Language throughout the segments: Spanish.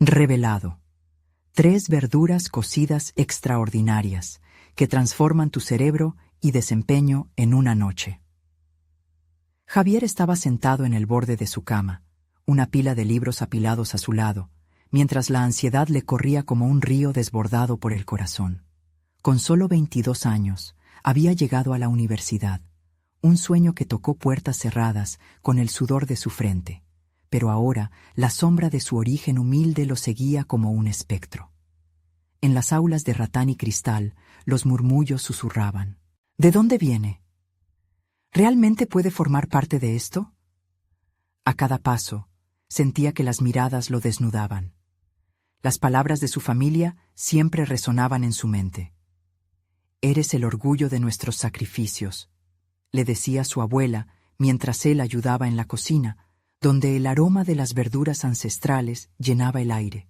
Revelado. 3 verduras cocidas extraordinarias que transforman tu cerebro y desempeño en una noche. Javier estaba sentado en el borde de su cama, una pila de libros apilados a su lado, mientras la ansiedad le corría como un río desbordado por el corazón. Con solo 22 años, había llegado a la universidad, un sueño que tocó puertas cerradas con el sudor de su frente, pero ahora la sombra de su origen humilde lo seguía como un espectro. En las aulas de ratán y cristal, los murmullos susurraban. ¿De dónde viene? ¿Realmente puede formar parte de esto? A cada paso, sentía que las miradas lo desnudaban. Las palabras de su familia siempre resonaban en su mente. «Eres el orgullo de nuestros sacrificios», le decía su abuela mientras él ayudaba en la cocina, donde el aroma de las verduras ancestrales llenaba el aire.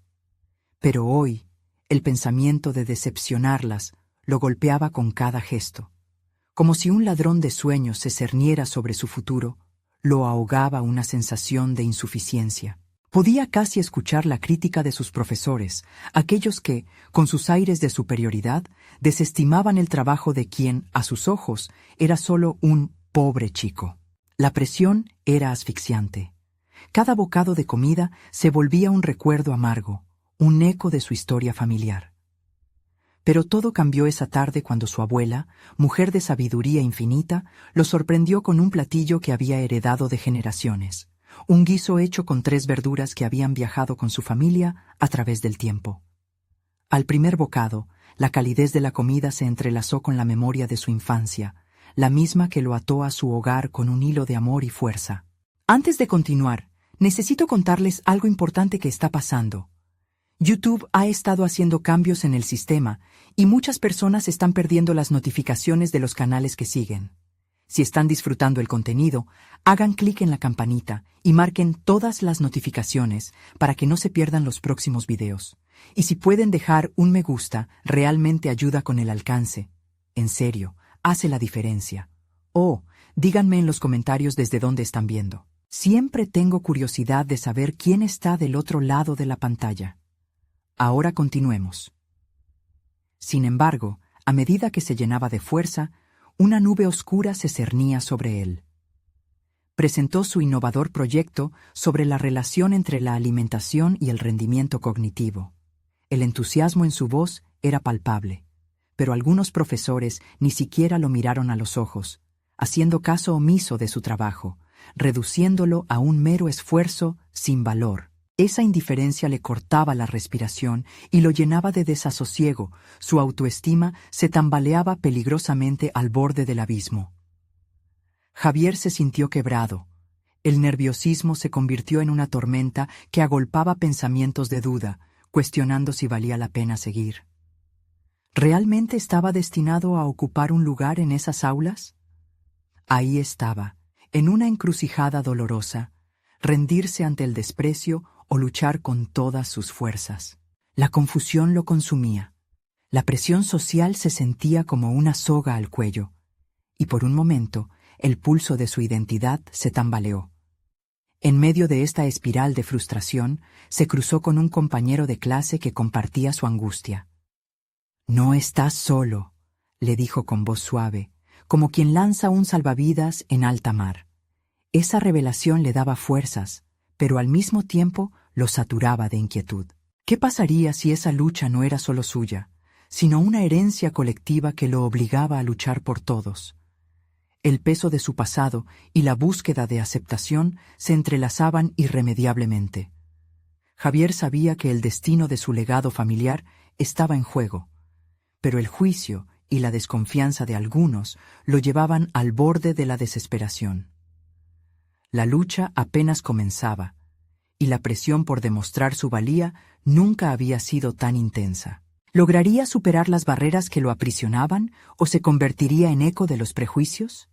Pero hoy, el pensamiento de decepcionarlas lo golpeaba con cada gesto. Como si un ladrón de sueños se cerniera sobre su futuro, lo ahogaba una sensación de insuficiencia. Podía casi escuchar la crítica de sus profesores, aquellos que, con sus aires de superioridad, desestimaban el trabajo de quien, a sus ojos, era solo un pobre chico. La presión era asfixiante. Cada bocado de comida se volvía un recuerdo amargo, un eco de su historia familiar. Pero todo cambió esa tarde cuando su abuela, mujer de sabiduría infinita, lo sorprendió con un platillo que había heredado de generaciones, un guiso hecho con 3 verduras que habían viajado con su familia a través del tiempo. Al primer bocado, la calidez de la comida se entrelazó con la memoria de su infancia, la misma que lo ató a su hogar con un hilo de amor y fuerza. Antes de continuar, necesito contarles algo importante que está pasando. YouTube ha estado haciendo cambios en el sistema y muchas personas están perdiendo las notificaciones de los canales que siguen. Si están disfrutando el contenido, hagan clic en la campanita y marquen todas las notificaciones para que no se pierdan los próximos videos. Y si pueden dejar un me gusta, realmente ayuda con el alcance. En serio, hace la diferencia. O, díganme en los comentarios desde dónde están viendo. Siempre tengo curiosidad de saber quién está del otro lado de la pantalla. Ahora continuemos. Sin embargo, a medida que se llenaba de fuerza, una nube oscura se cernía sobre él. Presentó su innovador proyecto sobre la relación entre la alimentación y el rendimiento cognitivo. El entusiasmo en su voz era palpable, pero algunos profesores ni siquiera lo miraron a los ojos, haciendo caso omiso de su trabajo, reduciéndolo a un mero esfuerzo sin valor. Esa indiferencia le cortaba la respiración y lo llenaba de desasosiego. Su autoestima se tambaleaba peligrosamente al borde del abismo. Javier se sintió quebrado. El nerviosismo se convirtió en una tormenta que agolpaba pensamientos de duda, cuestionando si valía la pena seguir. ¿Realmente estaba destinado a ocupar un lugar en esas aulas? Ahí estaba, en una encrucijada dolorosa, rendirse ante el desprecio o luchar con todas sus fuerzas. La confusión lo consumía. La presión social se sentía como una soga al cuello, y por un momento el pulso de su identidad se tambaleó. En medio de esta espiral de frustración, se cruzó con un compañero de clase que compartía su angustia. «No estás solo», le dijo con voz suave, como quien lanza un salvavidas en alta mar. Esa revelación le daba fuerzas, pero al mismo tiempo lo saturaba de inquietud. ¿Qué pasaría si esa lucha no era solo suya, sino una herencia colectiva que lo obligaba a luchar por todos? El peso de su pasado y la búsqueda de aceptación se entrelazaban irremediablemente. Javier sabía que el destino de su legado familiar estaba en juego, pero el juicio y la desconfianza de algunos lo llevaban al borde de la desesperación. La lucha apenas comenzaba, y la presión por demostrar su valía nunca había sido tan intensa. ¿Lograría superar las barreras que lo aprisionaban o se convertiría en eco de los prejuicios?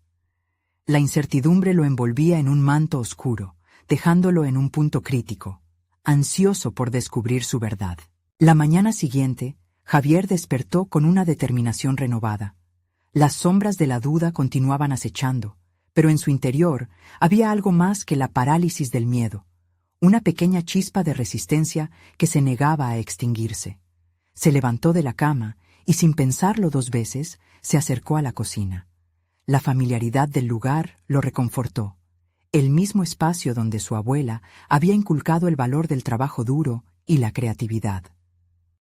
La incertidumbre lo envolvía en un manto oscuro, dejándolo en un punto crítico, ansioso por descubrir su verdad. La mañana siguiente, Javier despertó con una determinación renovada. Las sombras de la duda continuaban acechando, pero en su interior había algo más que la parálisis del miedo, una pequeña chispa de resistencia que se negaba a extinguirse. Se levantó de la cama y, sin pensarlo 2 veces, se acercó a la cocina. La familiaridad del lugar lo reconfortó. El mismo espacio donde su abuela había inculcado el valor del trabajo duro y la creatividad.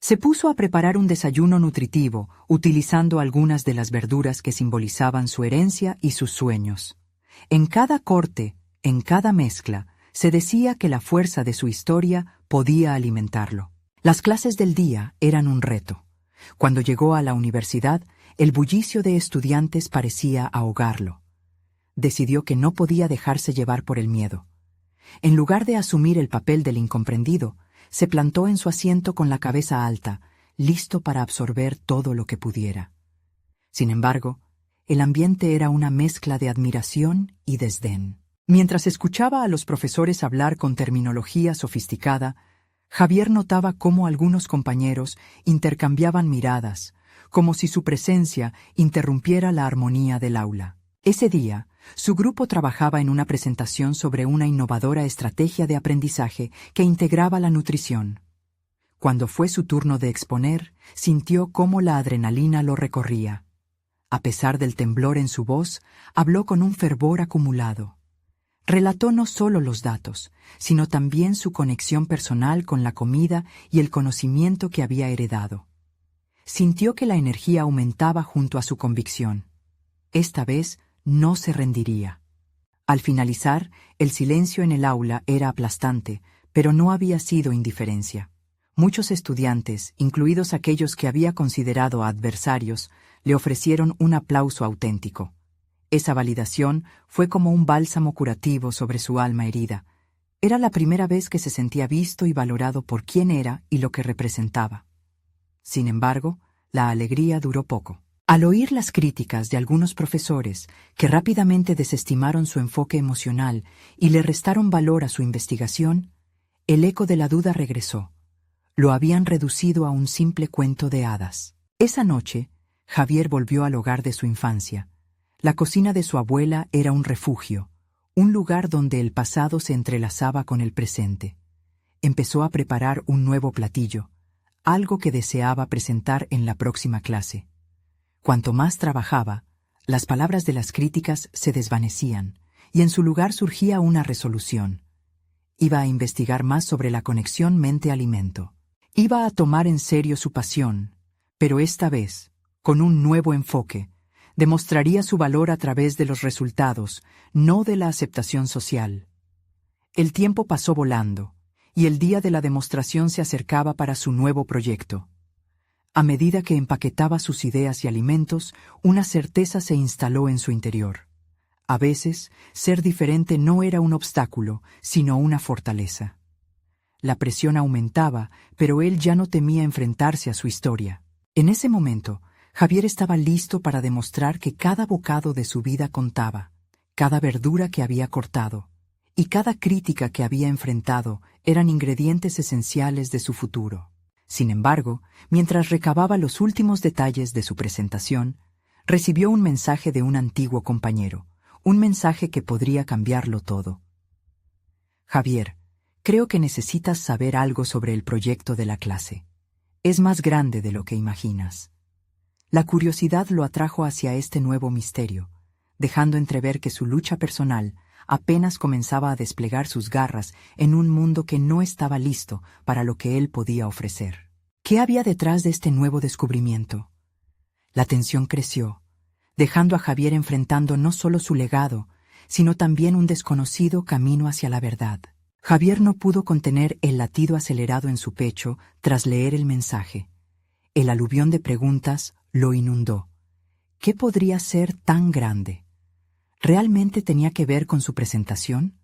Se puso a preparar un desayuno nutritivo, utilizando algunas de las verduras que simbolizaban su herencia y sus sueños. En cada corte, en cada mezcla, se decía que la fuerza de su historia podía alimentarlo. Las clases del día eran un reto. Cuando llegó a la universidad, el bullicio de estudiantes parecía ahogarlo. Decidió que no podía dejarse llevar por el miedo. En lugar de asumir el papel del incomprendido, se plantó en su asiento con la cabeza alta, listo para absorber todo lo que pudiera. Sin embargo, el ambiente era una mezcla de admiración y desdén. Mientras escuchaba a los profesores hablar con terminología sofisticada, Javier notaba cómo algunos compañeros intercambiaban miradas, como si su presencia interrumpiera la armonía del aula. Ese día, su grupo trabajaba en una presentación sobre una innovadora estrategia de aprendizaje que integraba la nutrición. Cuando fue su turno de exponer, sintió cómo la adrenalina lo recorría. A pesar del temblor en su voz, habló con un fervor acumulado. Relató no solo los datos, sino también su conexión personal con la comida y el conocimiento que había heredado. Sintió que la energía aumentaba junto a su convicción. Esta vez no se rendiría. Al finalizar, el silencio en el aula era aplastante, pero no había sido indiferencia. Muchos estudiantes, incluidos aquellos que había considerado adversarios, le ofrecieron un aplauso auténtico. Esa validación fue como un bálsamo curativo sobre su alma herida. Era la primera vez que se sentía visto y valorado por quién era y lo que representaba. Sin embargo, la alegría duró poco. Al oír las críticas de algunos profesores, que rápidamente desestimaron su enfoque emocional y le restaron valor a su investigación, el eco de la duda regresó. Lo habían reducido a un simple cuento de hadas. Esa noche, Javier volvió al hogar de su infancia. La cocina de su abuela era un refugio, un lugar donde el pasado se entrelazaba con el presente. Empezó a preparar un nuevo platillo, algo que deseaba presentar en la próxima clase. Cuanto más trabajaba, las palabras de las críticas se desvanecían, y en su lugar surgía una resolución. Iba a investigar más sobre la conexión mente-alimento. Iba a tomar en serio su pasión, pero esta vez, con un nuevo enfoque, demostraría su valor a través de los resultados, no de la aceptación social. El tiempo pasó volando, y el día de la demostración se acercaba para su nuevo proyecto. A medida que empaquetaba sus ideas y alimentos, una certeza se instaló en su interior. A veces, ser diferente no era un obstáculo, sino una fortaleza. La presión aumentaba, pero él ya no temía enfrentarse a su historia. En ese momento, Javier estaba listo para demostrar que cada bocado de su vida contaba, cada verdura que había cortado, y cada crítica que había enfrentado eran ingredientes esenciales de su futuro. Sin embargo, mientras recababa los últimos detalles de su presentación, recibió un mensaje de un antiguo compañero, un mensaje que podría cambiarlo todo. Javier, creo que necesitas saber algo sobre el proyecto de la clase. Es más grande de lo que imaginas. La curiosidad lo atrajo hacia este nuevo misterio, dejando entrever que su lucha personal apenas comenzaba a desplegar sus garras en un mundo que no estaba listo para lo que él podía ofrecer. ¿Qué había detrás de este nuevo descubrimiento? La tensión creció, dejando a Javier enfrentando no solo su legado, sino también un desconocido camino hacia la verdad. Javier no pudo contener el latido acelerado en su pecho tras leer el mensaje. El aluvión de preguntas lo inundó. ¿Qué podría ser tan grande? ¿Realmente tenía que ver con su presentación?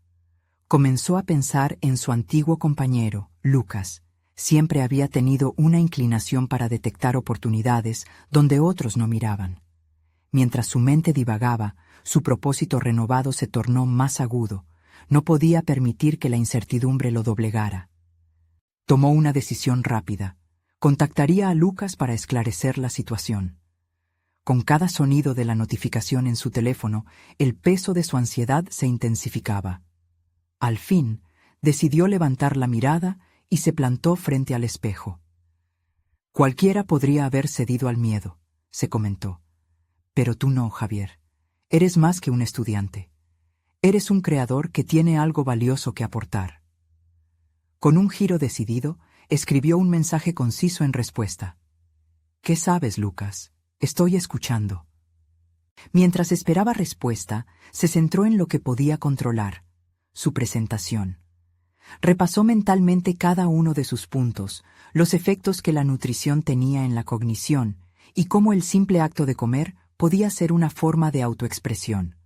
Comenzó a pensar en su antiguo compañero, Lucas. Siempre había tenido una inclinación para detectar oportunidades donde otros no miraban. Mientras su mente divagaba, su propósito renovado se tornó más agudo. No podía permitir que la incertidumbre lo doblegara. Tomó una decisión rápida. Contactaría a Lucas para esclarecer la situación. Con cada sonido de la notificación en su teléfono, el peso de su ansiedad se intensificaba. Al fin, Decidió levantar la mirada y se plantó frente al espejo. Cualquiera podría haber cedido al miedo, se comentó. Pero tú no, Javier. Eres más que un estudiante. Eres un creador que tiene algo valioso que aportar. Con un giro decidido, escribió un mensaje conciso en respuesta. ¿Qué sabes, Lucas? Estoy escuchando. Mientras esperaba respuesta, se centró en lo que podía controlar, su presentación. Repasó mentalmente cada uno de sus puntos, los efectos que la nutrición tenía en la cognición y cómo el simple acto de comer podía ser una forma de autoexpresión.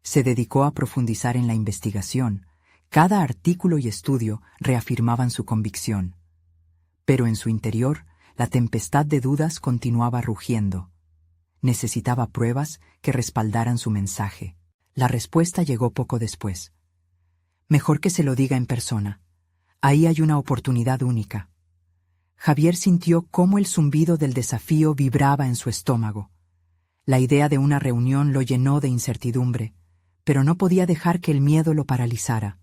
Se dedicó a profundizar en la investigación. Cada artículo y estudio reafirmaban su convicción. Pero en su interior, la tempestad de dudas continuaba rugiendo. Necesitaba pruebas que respaldaran su mensaje. La respuesta llegó poco después. Mejor que se lo diga en persona. Ahí hay una oportunidad única. Javier sintió cómo el zumbido del desafío vibraba en su estómago. La idea de una reunión lo llenó de incertidumbre, pero no podía dejar que el miedo lo paralizara.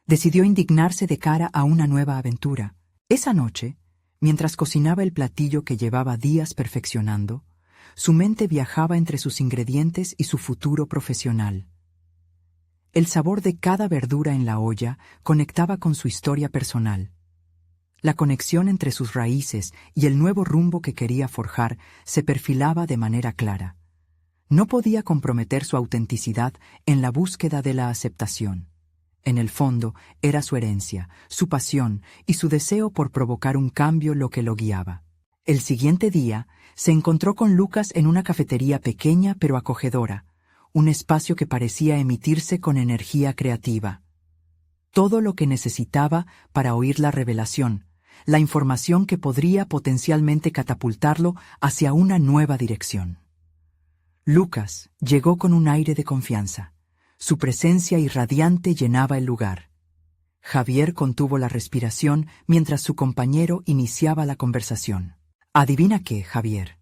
Decidió indignarse de cara a una nueva aventura. Esa noche, mientras cocinaba el platillo que llevaba días perfeccionando, su mente viajaba entre sus ingredientes y su futuro profesional. El sabor de cada verdura en la olla conectaba con su historia personal. La conexión entre sus raíces y el nuevo rumbo que quería forjar se perfilaba de manera clara. No podía comprometer su autenticidad en la búsqueda de la aceptación. En el fondo, era su herencia, su pasión y su deseo por provocar un cambio lo que lo guiaba. El siguiente día, se encontró con Lucas en una cafetería pequeña pero acogedora, un espacio que parecía emitirse con energía creativa. Todo lo que necesitaba para oír la revelación, la información que podría potencialmente catapultarlo hacia una nueva dirección. Lucas llegó con un aire de confianza. Su presencia irradiante llenaba el lugar. Javier contuvo la respiración mientras su compañero iniciaba la conversación. Adivina qué, Javier.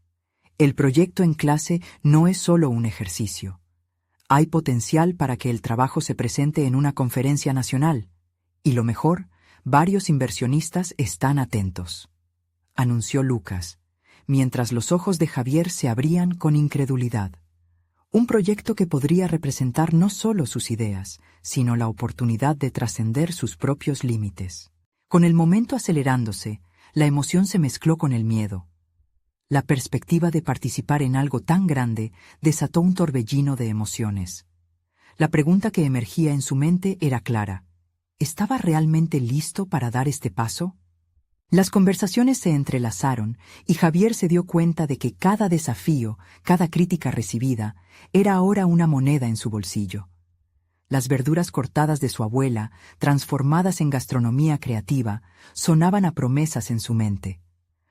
El proyecto en clase no es solo un ejercicio. Hay potencial para que el trabajo se presente en una conferencia nacional. Y lo mejor, varios inversionistas están atentos, anunció Lucas, mientras los ojos de Javier se abrían con incredulidad. Un proyecto que podría representar no solo sus ideas, sino la oportunidad de trascender sus propios límites. Con el momento acelerándose, la emoción se mezcló con el miedo. La perspectiva de participar en algo tan grande desató un torbellino de emociones. La pregunta que emergía en su mente era clara. ¿Estaba realmente listo para dar este paso? Las conversaciones se entrelazaron y Javier se dio cuenta de que cada desafío, cada crítica recibida, era ahora una moneda en su bolsillo. Las verduras cortadas de su abuela, transformadas en gastronomía creativa, sonaban a promesas en su mente.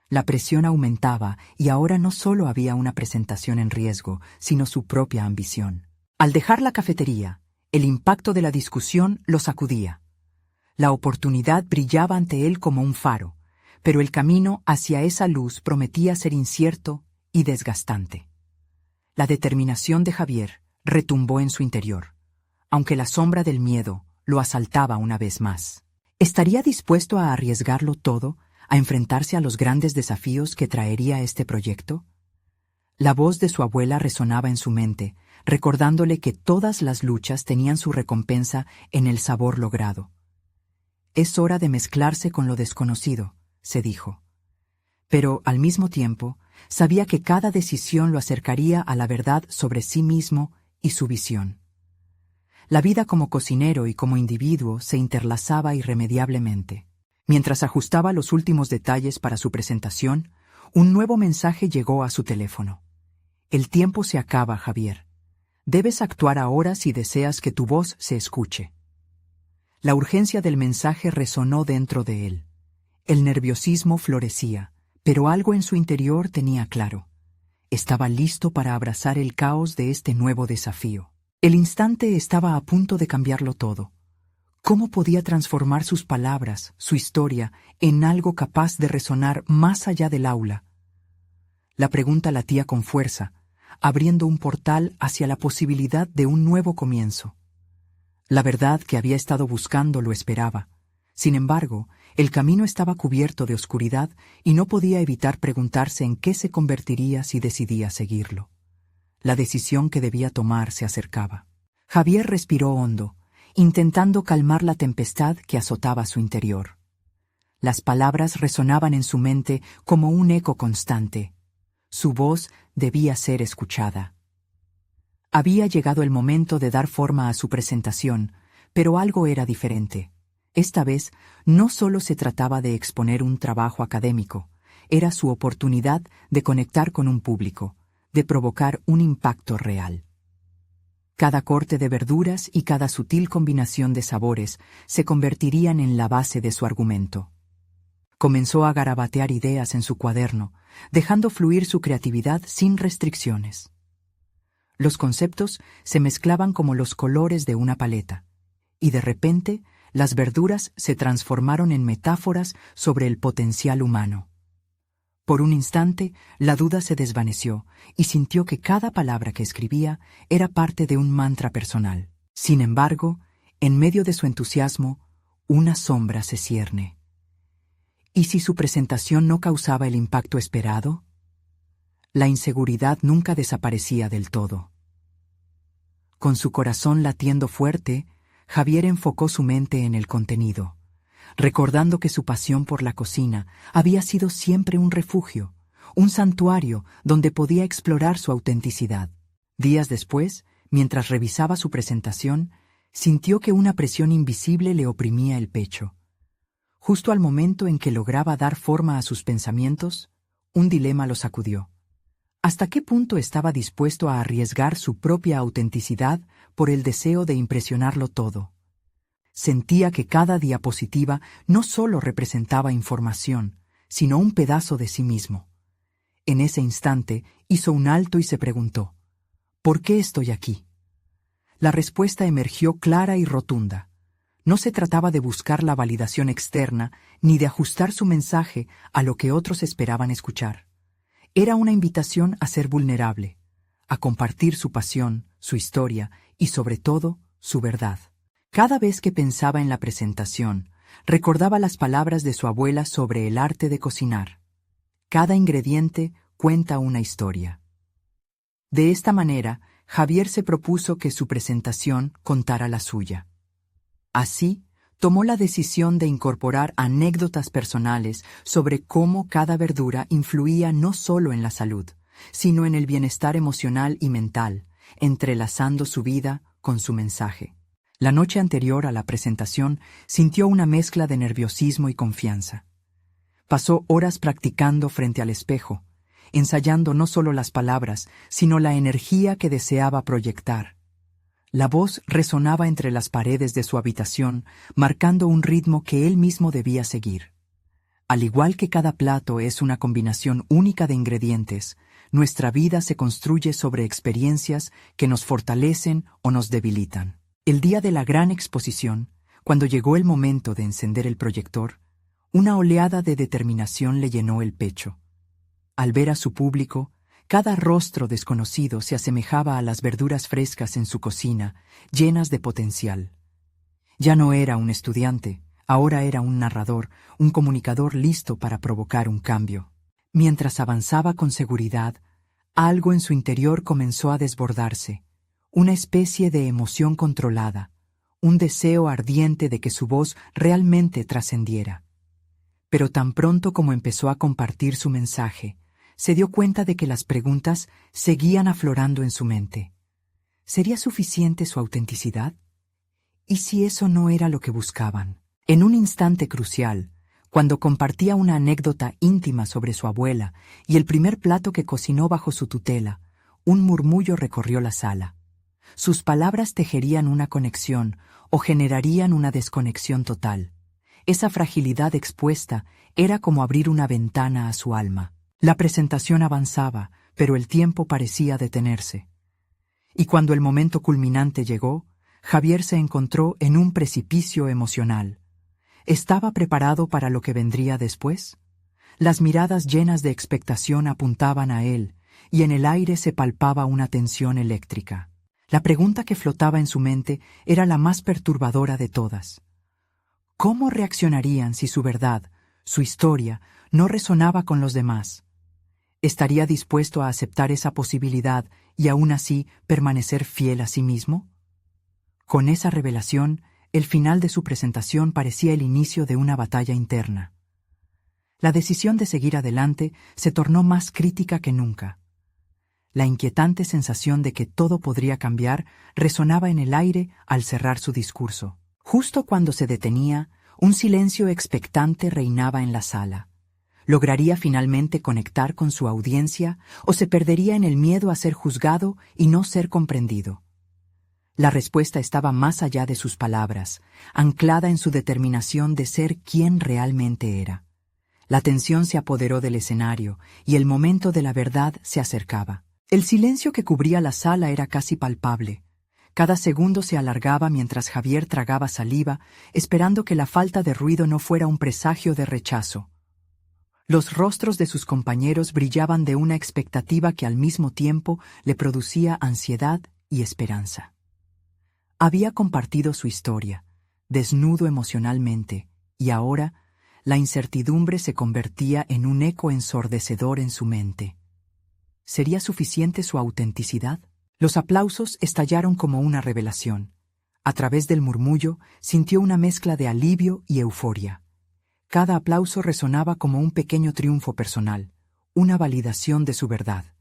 La presión aumentaba y ahora no solo había una presentación en riesgo, sino su propia ambición. Al dejar la cafetería, el impacto de la discusión lo sacudía. La oportunidad brillaba ante él como un faro, pero el camino hacia esa luz prometía ser incierto y desgastante. La determinación de Javier retumbó en su interior, aunque la sombra del miedo lo asaltaba una vez más. ¿Estaría dispuesto a arriesgarlo todo, a enfrentarse a los grandes desafíos que traería este proyecto? La voz de su abuela resonaba en su mente, recordándole que todas las luchas tenían su recompensa en el sabor logrado. Es hora de mezclarse con lo desconocido, se dijo. Pero, al mismo tiempo, sabía que cada decisión lo acercaría a la verdad sobre sí mismo y su visión. La vida como cocinero y como individuo se interlazaba irremediablemente. Mientras ajustaba los últimos detalles para su presentación, un nuevo mensaje llegó a su teléfono. El tiempo se acaba, Javier. Debes actuar ahora si deseas que tu voz se escuche. La urgencia del mensaje resonó dentro de él. El nerviosismo florecía, pero algo en su interior tenía claro. Estaba listo para abrazar el caos de este nuevo desafío. El instante estaba a punto de cambiarlo todo. ¿Cómo podía transformar sus palabras, su historia, en algo capaz de resonar más allá del aula? La pregunta latía con fuerza, abriendo un portal hacia la posibilidad de un nuevo comienzo. La verdad que había estado buscando lo esperaba, Sin embargo, el camino estaba cubierto de oscuridad y no podía evitar preguntarse en qué se convertiría si decidía seguirlo. La decisión que debía tomar se acercaba. Javier respiró hondo, intentando calmar la tempestad que azotaba su interior. Las palabras resonaban en su mente como un eco constante. Su voz debía ser escuchada. Había llegado el momento de dar forma a su presentación, pero algo era diferente. Esta vez no solo se trataba de exponer un trabajo académico, era su oportunidad de conectar con un público, de provocar un impacto real. Cada corte de verduras y cada sutil combinación de sabores se convertirían en la base de su argumento. Comenzó a garabatear ideas en su cuaderno, dejando fluir su creatividad sin restricciones. Los conceptos se mezclaban como los colores de una paleta, y de repente las verduras se transformaron en metáforas sobre el potencial humano. Por un instante, la duda se desvaneció y sintió que cada palabra que escribía era parte de un mantra personal. Sin embargo, en medio de su entusiasmo, una sombra se cierne. ¿Y si su presentación no causaba el impacto esperado? La inseguridad nunca desaparecía del todo. Con su corazón latiendo fuerte, Javier enfocó su mente en el contenido, recordando que su pasión por la cocina había sido siempre un refugio, un santuario donde podía explorar su autenticidad. Días después, mientras revisaba su presentación, sintió que una presión invisible le oprimía el pecho. Justo al momento en que lograba dar forma a sus pensamientos, un dilema lo sacudió. ¿Hasta qué punto estaba dispuesto a arriesgar su propia autenticidad por el deseo de impresionarlo todo? Sentía que cada diapositiva no solo representaba información, sino un pedazo de sí mismo. En ese instante hizo un alto y se preguntó, ¿por qué estoy aquí? La respuesta emergió clara y rotunda. No se trataba de buscar la validación externa ni de ajustar su mensaje a lo que otros esperaban escuchar. Era una invitación a ser vulnerable, a compartir su pasión, su historia y, sobre todo, su verdad. Cada vez que pensaba en la presentación, recordaba las palabras de su abuela sobre el arte de cocinar. Cada ingrediente cuenta una historia. De esta manera, Javier se propuso que su presentación contara la suya. Así, tomó la decisión de incorporar anécdotas personales sobre cómo cada verdura influía no solo en la salud, sino en el bienestar emocional y mental, entrelazando su vida con su mensaje. La noche anterior a la presentación sintió una mezcla de nerviosismo y confianza. Pasó horas practicando frente al espejo, ensayando no solo las palabras, sino la energía que deseaba proyectar. La voz resonaba entre las paredes de su habitación, marcando un ritmo que él mismo debía seguir. Al igual que cada plato es una combinación única de ingredientes, nuestra vida se construye sobre experiencias que nos fortalecen o nos debilitan. El día de la gran exposición, cuando llegó el momento de encender el proyector, una oleada de determinación le llenó el pecho. Al ver a su público, cada rostro desconocido se asemejaba a las verduras frescas en su cocina, llenas de potencial. Ya no era un estudiante, ahora era un narrador, un comunicador listo para provocar un cambio. Mientras avanzaba con seguridad, algo en su interior comenzó a desbordarse, una especie de emoción controlada, un deseo ardiente de que su voz realmente trascendiera. Pero tan pronto como empezó a compartir su mensaje, se dio cuenta de que las preguntas seguían aflorando en su mente. ¿Sería suficiente su autenticidad? ¿Y si eso no era lo que buscaban? En un instante crucial, cuando compartía una anécdota íntima sobre su abuela y el primer plato que cocinó bajo su tutela, un murmullo recorrió la sala. Sus palabras tejerían una conexión o generarían una desconexión total. Esa fragilidad expuesta era como abrir una ventana a su alma. La presentación avanzaba, pero el tiempo parecía detenerse. Y cuando el momento culminante llegó, Javier se encontró en un precipicio emocional. ¿Estaba preparado para lo que vendría después? Las miradas llenas de expectación apuntaban a él, y en el aire se palpaba una tensión eléctrica. La pregunta que flotaba en su mente era la más perturbadora de todas. ¿Cómo reaccionarían si su verdad, su historia, no resonaba con los demás? ¿Estaría dispuesto a aceptar esa posibilidad y aún así permanecer fiel a sí mismo? Con esa revelación, el final de su presentación parecía el inicio de una batalla interna. La decisión de seguir adelante se tornó más crítica que nunca. La inquietante sensación de que todo podría cambiar resonaba en el aire al cerrar su discurso. Justo cuando se detenía, un silencio expectante reinaba en la sala. ¿Lograría finalmente conectar con su audiencia o se perdería en el miedo a ser juzgado y no ser comprendido? La respuesta estaba más allá de sus palabras, anclada en su determinación de ser quien realmente era. La tensión se apoderó del escenario y el momento de la verdad se acercaba. El silencio que cubría la sala era casi palpable. Cada segundo se alargaba mientras Javier tragaba saliva, esperando que la falta de ruido no fuera un presagio de rechazo. Los rostros de sus compañeros brillaban de una expectativa que al mismo tiempo le producía ansiedad y esperanza. Había compartido su historia, desnudo emocionalmente, y ahora la incertidumbre se convertía en un eco ensordecedor en su mente. ¿Sería suficiente su autenticidad? Los aplausos estallaron como una revelación. A través del murmullo sintió una mezcla de alivio y euforia. Cada aplauso resonaba como un pequeño triunfo personal, una validación de su verdad.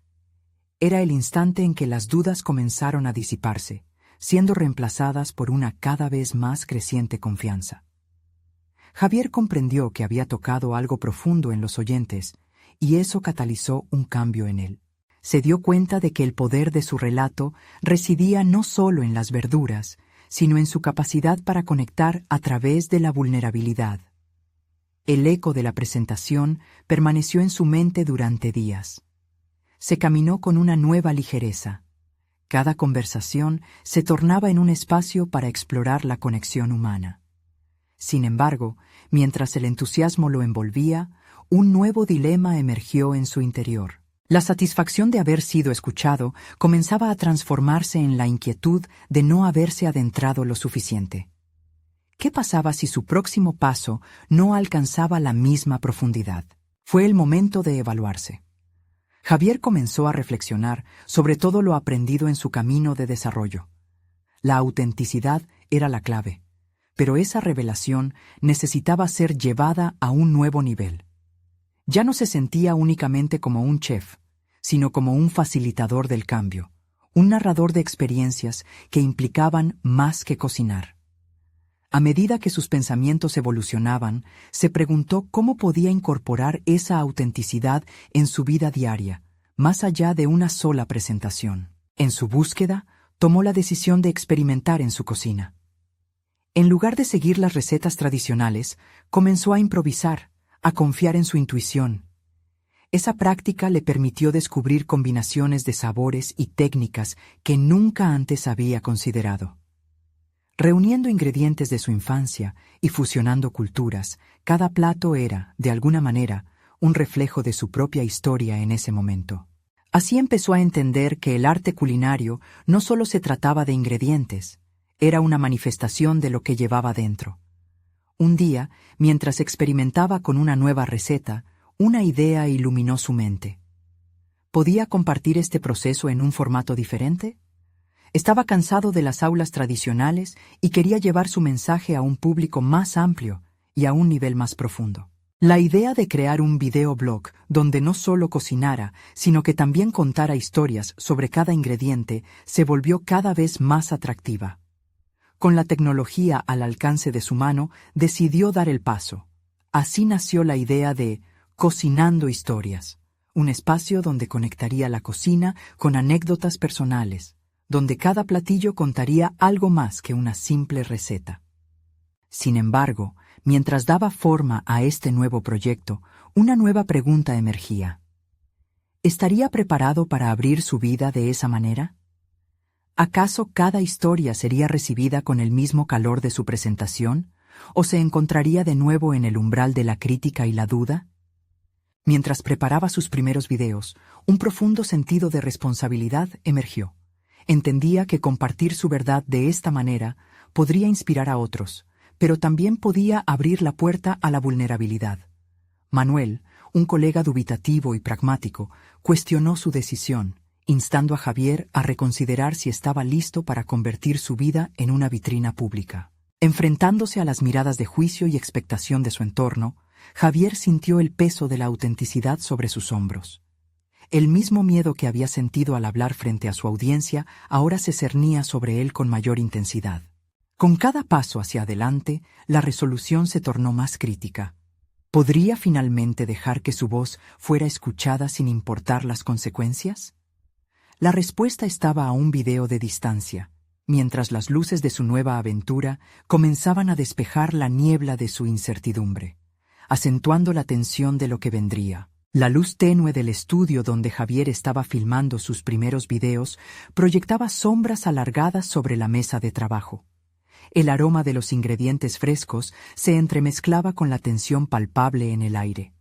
Era el instante en que las dudas comenzaron a disiparse, siendo reemplazadas por una cada vez más creciente confianza. Javier comprendió que había tocado algo profundo en los oyentes, y eso catalizó un cambio en él. Se dio cuenta de que el poder de su relato residía no solo en las verduras, sino en su capacidad para conectar a través de la vulnerabilidad. El eco de la presentación permaneció en su mente durante días. Se caminó con una nueva ligereza. Cada conversación se tornaba en un espacio para explorar la conexión humana. Sin embargo, mientras el entusiasmo lo envolvía, un nuevo dilema emergió en su interior. La satisfacción de haber sido escuchado comenzaba a transformarse en la inquietud de no haberse adentrado lo suficiente. ¿Qué pasaba si su próximo paso no alcanzaba la misma profundidad? Fue el momento de evaluarse. Javier comenzó a reflexionar sobre todo lo aprendido en su camino de desarrollo. La autenticidad era la clave, pero esa revelación necesitaba ser llevada a un nuevo nivel. Ya no se sentía únicamente como un chef, sino como un facilitador del cambio, un narrador de experiencias que implicaban más que cocinar. A medida que sus pensamientos evolucionaban, se preguntó cómo podía incorporar esa autenticidad en su vida diaria, más allá de una sola presentación. En su búsqueda, tomó la decisión de experimentar en su cocina. En lugar de seguir las recetas tradicionales, comenzó a improvisar, a confiar en su intuición. Esa práctica le permitió descubrir combinaciones de sabores y técnicas que nunca antes había considerado. Reuniendo ingredientes de su infancia y fusionando culturas, cada plato era, de alguna manera, un reflejo de su propia historia en ese momento. Así empezó a entender que el arte culinario no solo se trataba de ingredientes, era una manifestación de lo que llevaba dentro. Un día, mientras experimentaba con una nueva receta, una idea iluminó su mente. ¿Podía compartir este proceso en un formato diferente? Estaba cansado de las aulas tradicionales y quería llevar su mensaje a un público más amplio y a un nivel más profundo. La idea de crear un videoblog donde no solo cocinara, sino que también contara historias sobre cada ingrediente se volvió cada vez más atractiva. Con la tecnología al alcance de su mano, decidió dar el paso. Así nació la idea de Cocinando Historias, un espacio donde conectaría la cocina con anécdotas personales, donde cada platillo contaría algo más que una simple receta. Sin embargo, mientras daba forma a este nuevo proyecto, una nueva pregunta emergía. ¿Estaría preparado para abrir su vida de esa manera? ¿Acaso cada historia sería recibida con el mismo calor de su presentación, o se encontraría de nuevo en el umbral de la crítica y la duda? Mientras preparaba sus primeros videos, un profundo sentido de responsabilidad emergió. Entendía que compartir su verdad de esta manera podría inspirar a otros, pero también podía abrir la puerta a la vulnerabilidad. Manuel, un colega dubitativo y pragmático, cuestionó su decisión, instando a Javier a reconsiderar si estaba listo para convertir su vida en una vitrina pública. Enfrentándose a las miradas de juicio y expectación de su entorno, Javier sintió el peso de la autenticidad sobre sus hombros. El mismo miedo que había sentido al hablar frente a su audiencia ahora se cernía sobre él con mayor intensidad. Con cada paso hacia adelante, la resolución se tornó más crítica. ¿Podría finalmente dejar que su voz fuera escuchada sin importar las consecuencias? La respuesta estaba a un video de distancia, mientras las luces de su nueva aventura comenzaban a despejar la niebla de su incertidumbre, acentuando la tensión de lo que vendría. La luz tenue del estudio donde Javier estaba filmando sus primeros videos proyectaba sombras alargadas sobre la mesa de trabajo. El aroma de los ingredientes frescos se entremezclaba con la tensión palpable en el aire.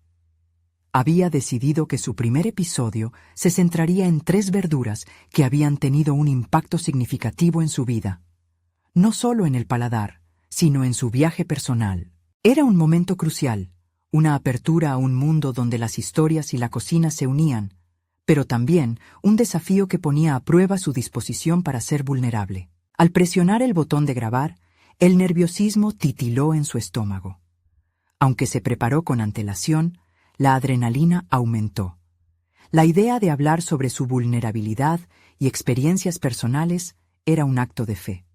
Había decidido que su primer episodio se centraría en 3 verduras que habían tenido un impacto significativo en su vida. No solo en el paladar, sino en su viaje personal. Era un momento crucial, una apertura a un mundo donde las historias y la cocina se unían, pero también un desafío que ponía a prueba su disposición para ser vulnerable. Al presionar el botón de grabar, el nerviosismo titiló en su estómago. Aunque se preparó con antelación, la adrenalina aumentó. La idea de hablar sobre su vulnerabilidad y experiencias personales era un acto de fe.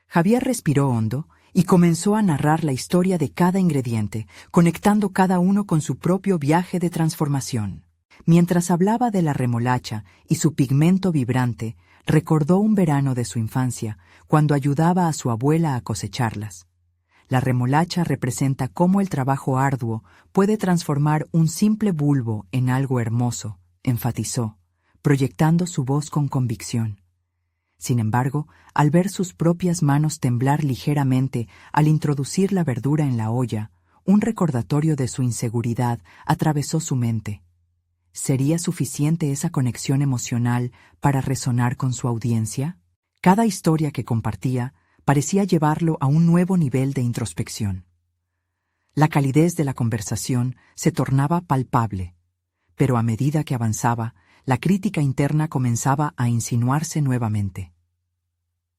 Javier respiró hondo y comenzó a narrar la historia de cada ingrediente, conectando cada uno con su propio viaje de transformación. Mientras hablaba de la remolacha y su pigmento vibrante, recordó un verano de su infancia, cuando ayudaba a su abuela a cosecharlas. La remolacha representa cómo el trabajo arduo puede transformar un simple bulbo en algo hermoso, enfatizó, proyectando su voz con convicción. Sin embargo, al ver sus propias manos temblar ligeramente al introducir la verdura en la olla, un recordatorio de su inseguridad atravesó su mente. ¿Sería suficiente esa conexión emocional para resonar con su audiencia? Cada historia que compartía parecía llevarlo a un nuevo nivel de introspección. La calidez de la conversación se tornaba palpable, pero a medida que avanzaba, la crítica interna comenzaba a insinuarse nuevamente.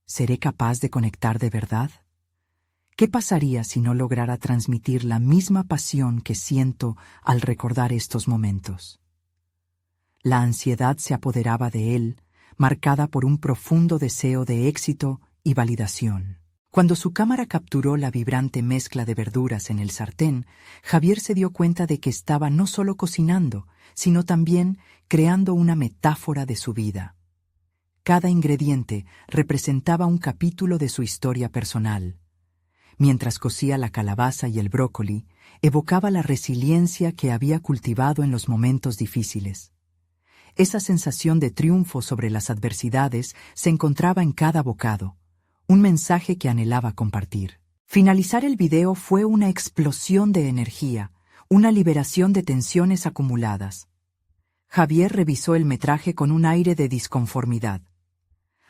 ¿Seré capaz de conectar de verdad? ¿Qué pasaría si no lograra transmitir la misma pasión que siento al recordar estos momentos? La ansiedad se apoderaba de él, marcada por un profundo deseo de éxito y validación. Cuando su cámara capturó la vibrante mezcla de verduras en el sartén, Javier se dio cuenta de que estaba no solo cocinando, sino también creando una metáfora de su vida. Cada ingrediente representaba un capítulo de su historia personal. Mientras cocía la calabaza y el brócoli, evocaba la resiliencia que había cultivado en los momentos difíciles. Esa sensación de triunfo sobre las adversidades se encontraba en cada bocado, un mensaje que anhelaba compartir. Finalizar el video fue una explosión de energía, una liberación de tensiones acumuladas. Javier revisó el metraje con un aire de disconformidad.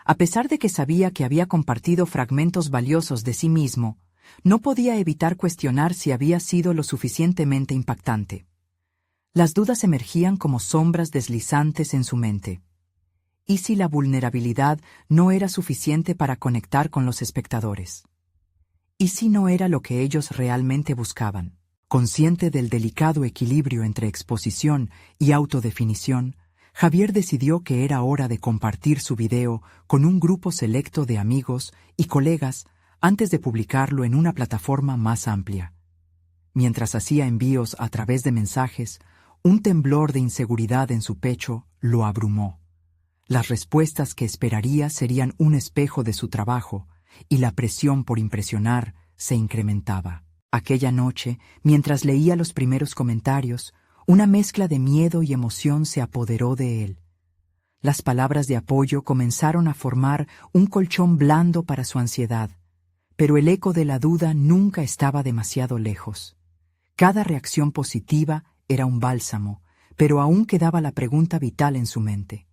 A pesar de que sabía que había compartido fragmentos valiosos de sí mismo, no podía evitar cuestionar si había sido lo suficientemente impactante. Las dudas emergían como sombras deslizantes en su mente. ¿Y si la vulnerabilidad no era suficiente para conectar con los espectadores? ¿Y si no era lo que ellos realmente buscaban? Consciente del delicado equilibrio entre exposición y autodefinición, Javier decidió que era hora de compartir su video con un grupo selecto de amigos y colegas antes de publicarlo en una plataforma más amplia. Mientras hacía envíos a través de mensajes, un temblor de inseguridad en su pecho lo abrumó. Las respuestas que esperaría serían un espejo de su trabajo, y la presión por impresionar se incrementaba. Aquella noche, mientras leía los primeros comentarios, una mezcla de miedo y emoción se apoderó de él. Las palabras de apoyo comenzaron a formar un colchón blando para su ansiedad, pero el eco de la duda nunca estaba demasiado lejos. Cada reacción positiva era un bálsamo, pero aún quedaba la pregunta vital en su mente.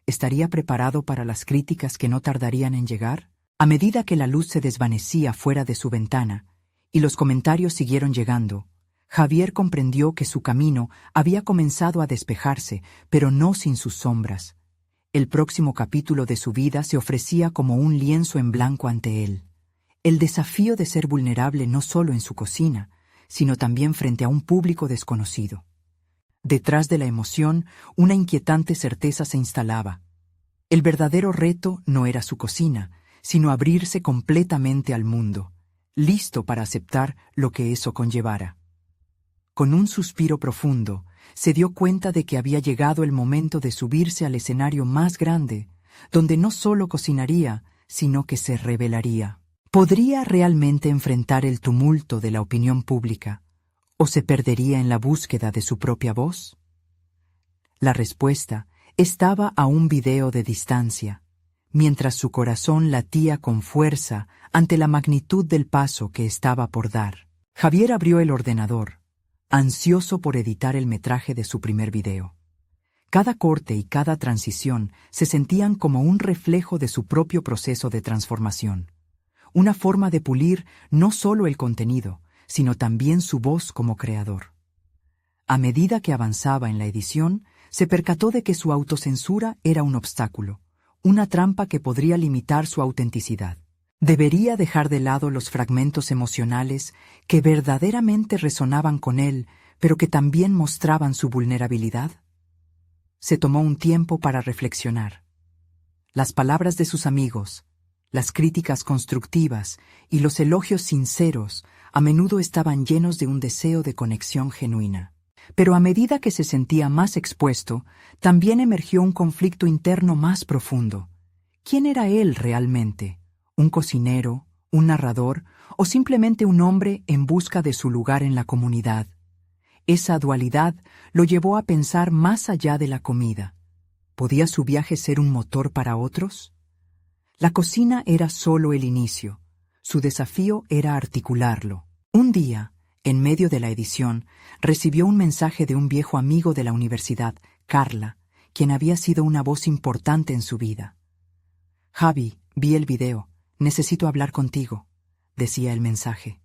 ¿Estaría preparado para las críticas que no tardarían en llegar? A medida que la luz se desvanecía fuera de su ventana y los comentarios siguieron llegando, Javier comprendió que su camino había comenzado a despejarse, pero no sin sus sombras. El próximo capítulo de su vida se ofrecía como un lienzo en blanco ante él. El desafío de ser vulnerable no solo en su cocina, sino también frente a un público desconocido. Detrás de la emoción, una inquietante certeza se instalaba. El verdadero reto no era su cocina, sino abrirse completamente al mundo, listo para aceptar lo que eso conllevara. Con un suspiro profundo, se dio cuenta de que había llegado el momento de subirse al escenario más grande, donde no solo cocinaría, sino que se revelaría. ¿Podría realmente enfrentar el tumulto de la opinión pública, o se perdería en la búsqueda de su propia voz? La respuesta estaba a un video de distancia, mientras su corazón latía con fuerza ante la magnitud del paso que estaba por dar. Javier abrió el ordenador, ansioso por editar el metraje de su primer video. Cada corte y cada transición se sentían como un reflejo de su propio proceso de transformación, una forma de pulir no solo el contenido, sino también su voz como creador. A medida que avanzaba en la edición, se percató de que su autocensura era un obstáculo, una trampa que podría limitar su autenticidad. Debería dejar de lado los fragmentos emocionales que verdaderamente resonaban con él, pero que también mostraban su vulnerabilidad. Se tomó un tiempo para reflexionar. Las palabras de sus amigos, las críticas constructivas y los elogios sinceros a menudo estaban llenos de un deseo de conexión genuina. Pero a medida que se sentía más expuesto, también emergió un conflicto interno más profundo. ¿Quién era él realmente? ¿Un cocinero, un narrador o simplemente un hombre en busca de su lugar en la comunidad? Esa dualidad lo llevó a pensar más allá de la comida. ¿Podía su viaje ser un motor para otros? La cocina era solo el inicio. Su desafío era articularlo. Un día, en medio de la edición, recibió un mensaje de un viejo amigo de la universidad, Carla, quien había sido una voz importante en su vida. «Javi, vi el video. Necesito hablar contigo», decía el mensaje.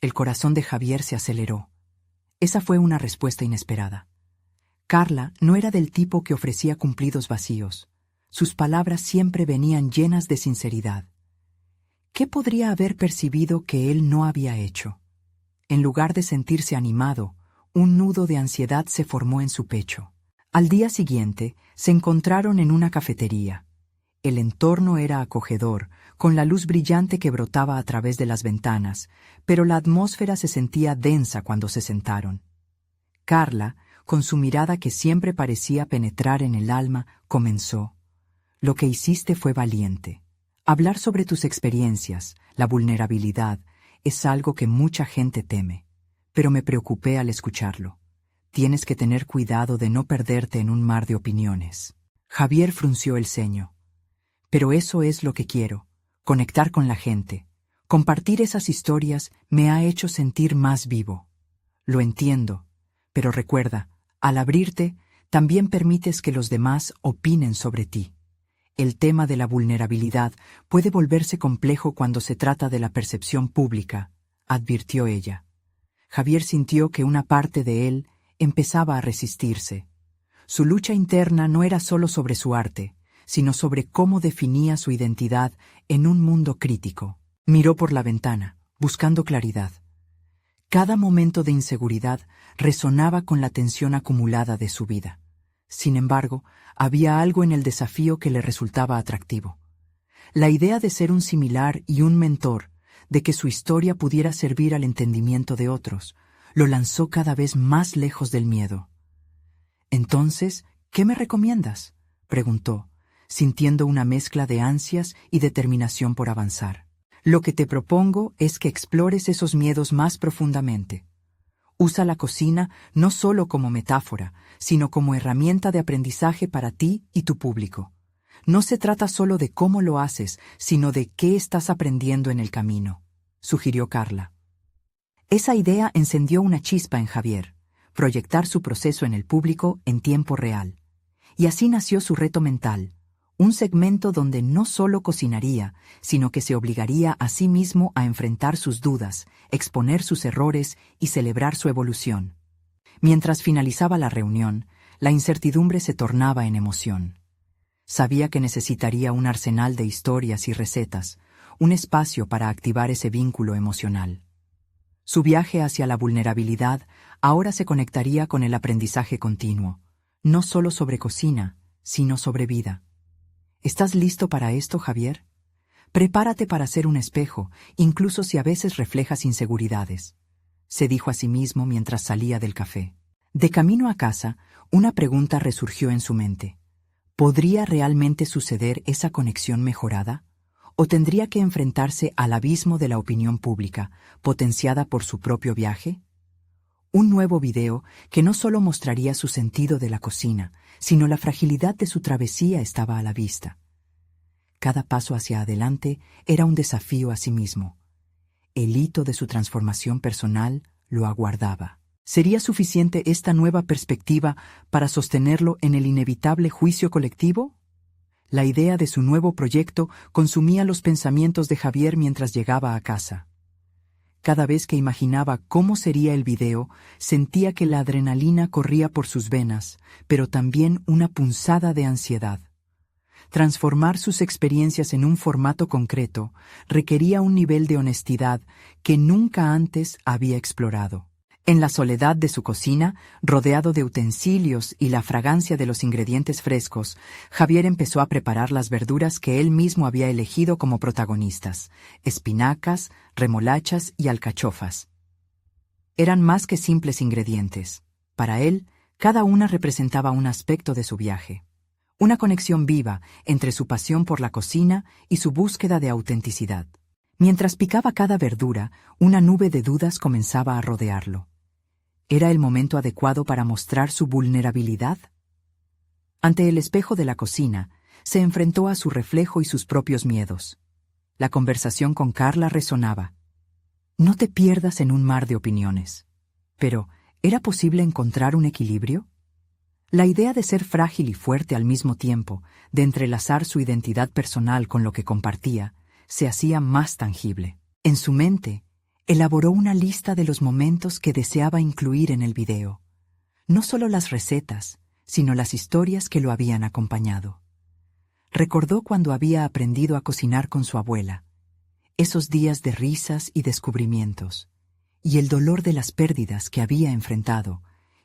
El corazón de Javier se aceleró. Esa fue una respuesta inesperada. Carla no era del tipo que ofrecía cumplidos vacíos. Sus palabras siempre venían llenas de sinceridad. ¿Qué podría haber percibido que él no había hecho? En lugar de sentirse animado, un nudo de ansiedad se formó en su pecho. Al día siguiente, se encontraron en una cafetería. El entorno era acogedor, con la luz brillante que brotaba a través de las ventanas, pero la atmósfera se sentía densa cuando se sentaron. Carla, con su mirada que siempre parecía penetrar en el alma, comenzó. «Lo que hiciste fue valiente. Hablar sobre tus experiencias, la vulnerabilidad, es algo que mucha gente teme, pero me preocupé al escucharlo. Tienes que tener cuidado de no perderte en un mar de opiniones». Javier frunció el ceño. «Pero eso es lo que quiero, conectar con la gente. Compartir esas historias me ha hecho sentir más vivo». «Lo entiendo, pero recuerda, al abrirte, también permites que los demás opinen sobre ti. El tema de la vulnerabilidad puede volverse complejo cuando se trata de la percepción pública», advirtió ella. Javier sintió que una parte de él empezaba a resistirse. Su lucha interna no era solo sobre su arte, sino sobre cómo definía su identidad en un mundo crítico. Miró por la ventana, buscando claridad. Cada momento de inseguridad resonaba con la tensión acumulada de su vida. Sin embargo, había algo en el desafío que le resultaba atractivo. La idea de ser un similar y un mentor, de que su historia pudiera servir al entendimiento de otros, lo lanzó cada vez más lejos del miedo. «Entonces, ¿qué me recomiendas?», preguntó, sintiendo una mezcla de ansias y determinación por avanzar. «Lo que te propongo es que explores esos miedos más profundamente. Usa la cocina no solo como metáfora, sino como herramienta de aprendizaje para ti y tu público. No se trata solo de cómo lo haces, sino de qué estás aprendiendo en el camino», sugirió Carla. Esa idea encendió una chispa en Javier, proyectar su proceso en el público en tiempo real. Y así nació su reto mental, Un segmento donde no solo cocinaría, sino que se obligaría a sí mismo a enfrentar sus dudas, exponer sus errores y celebrar su evolución. Mientras finalizaba la reunión, la incertidumbre se tornaba en emoción. Sabía que necesitaría un arsenal de historias y recetas, un espacio para activar ese vínculo emocional. Su viaje hacia la vulnerabilidad ahora se conectaría con el aprendizaje continuo, no solo sobre cocina, sino sobre vida. ¿Estás listo para esto, Javier? Prepárate para ser un espejo, incluso si a veces reflejas inseguridades, se dijo a sí mismo mientras salía del café. De camino a casa, una pregunta resurgió en su mente. ¿Podría realmente suceder esa conexión mejorada? ¿O tendría que enfrentarse al abismo de la opinión pública, potenciada por su propio viaje? Un nuevo video que no solo mostraría su sentido de la cocina, sino la fragilidad de su travesía estaba a la vista. Cada paso hacia adelante era un desafío a sí mismo. El hito de su transformación personal lo aguardaba. ¿Sería suficiente esta nueva perspectiva para sostenerlo en el inevitable juicio colectivo? La idea de su nuevo proyecto consumía los pensamientos de Javier mientras llegaba a casa. Cada vez que imaginaba cómo sería el video, sentía que la adrenalina corría por sus venas, pero también una punzada de ansiedad. Transformar sus experiencias en un formato concreto requería un nivel de honestidad que nunca antes había explorado. En la soledad de su cocina, rodeado de utensilios y la fragancia de los ingredientes frescos, Javier empezó a preparar las verduras que él mismo había elegido como protagonistas: espinacas, remolachas y alcachofas. Eran más que simples ingredientes. Para él, cada una representaba un aspecto de su viaje. Una conexión viva entre su pasión por la cocina y su búsqueda de autenticidad. Mientras picaba cada verdura, una nube de dudas comenzaba a rodearlo. ¿Era el momento adecuado para mostrar su vulnerabilidad? Ante el espejo de la cocina, se enfrentó a su reflejo y sus propios miedos. La conversación con Carla resonaba. No te pierdas en un mar de opiniones. Pero, ¿era posible encontrar un equilibrio? La idea de ser frágil y fuerte al mismo tiempo, de entrelazar su identidad personal con lo que compartía, se hacía más tangible. En su mente, elaboró una lista de los momentos que deseaba incluir en el video. No solo las recetas, sino las historias que lo habían acompañado. Recordó cuando había aprendido a cocinar con su abuela, esos días de risas y descubrimientos, y el dolor de las pérdidas que había enfrentado,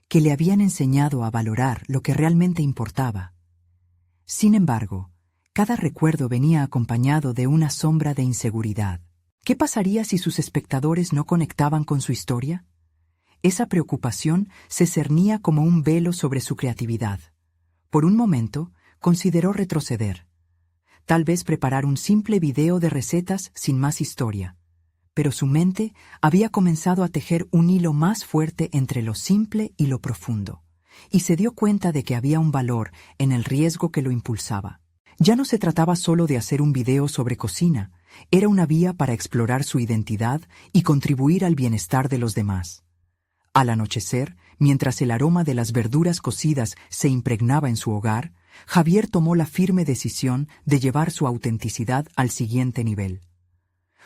que le habían enseñado a valorar lo que realmente importaba. Sin embargo, cada recuerdo venía acompañado de una sombra de inseguridad. ¿Qué pasaría si sus espectadores no conectaban con su historia? Esa preocupación se cernía como un velo sobre su creatividad. Por un momento, consideró retroceder. Tal vez preparar un simple video de recetas sin más historia. Pero su mente había comenzado a tejer un hilo más fuerte entre lo simple y lo profundo, y se dio cuenta de que había un valor en el riesgo que lo impulsaba. Ya no se trataba solo de hacer un video sobre cocina, era una vía para explorar su identidad y contribuir al bienestar de los demás. Al anochecer, mientras el aroma de las verduras cocidas se impregnaba en su hogar, Javier tomó la firme decisión de llevar su autenticidad al siguiente nivel.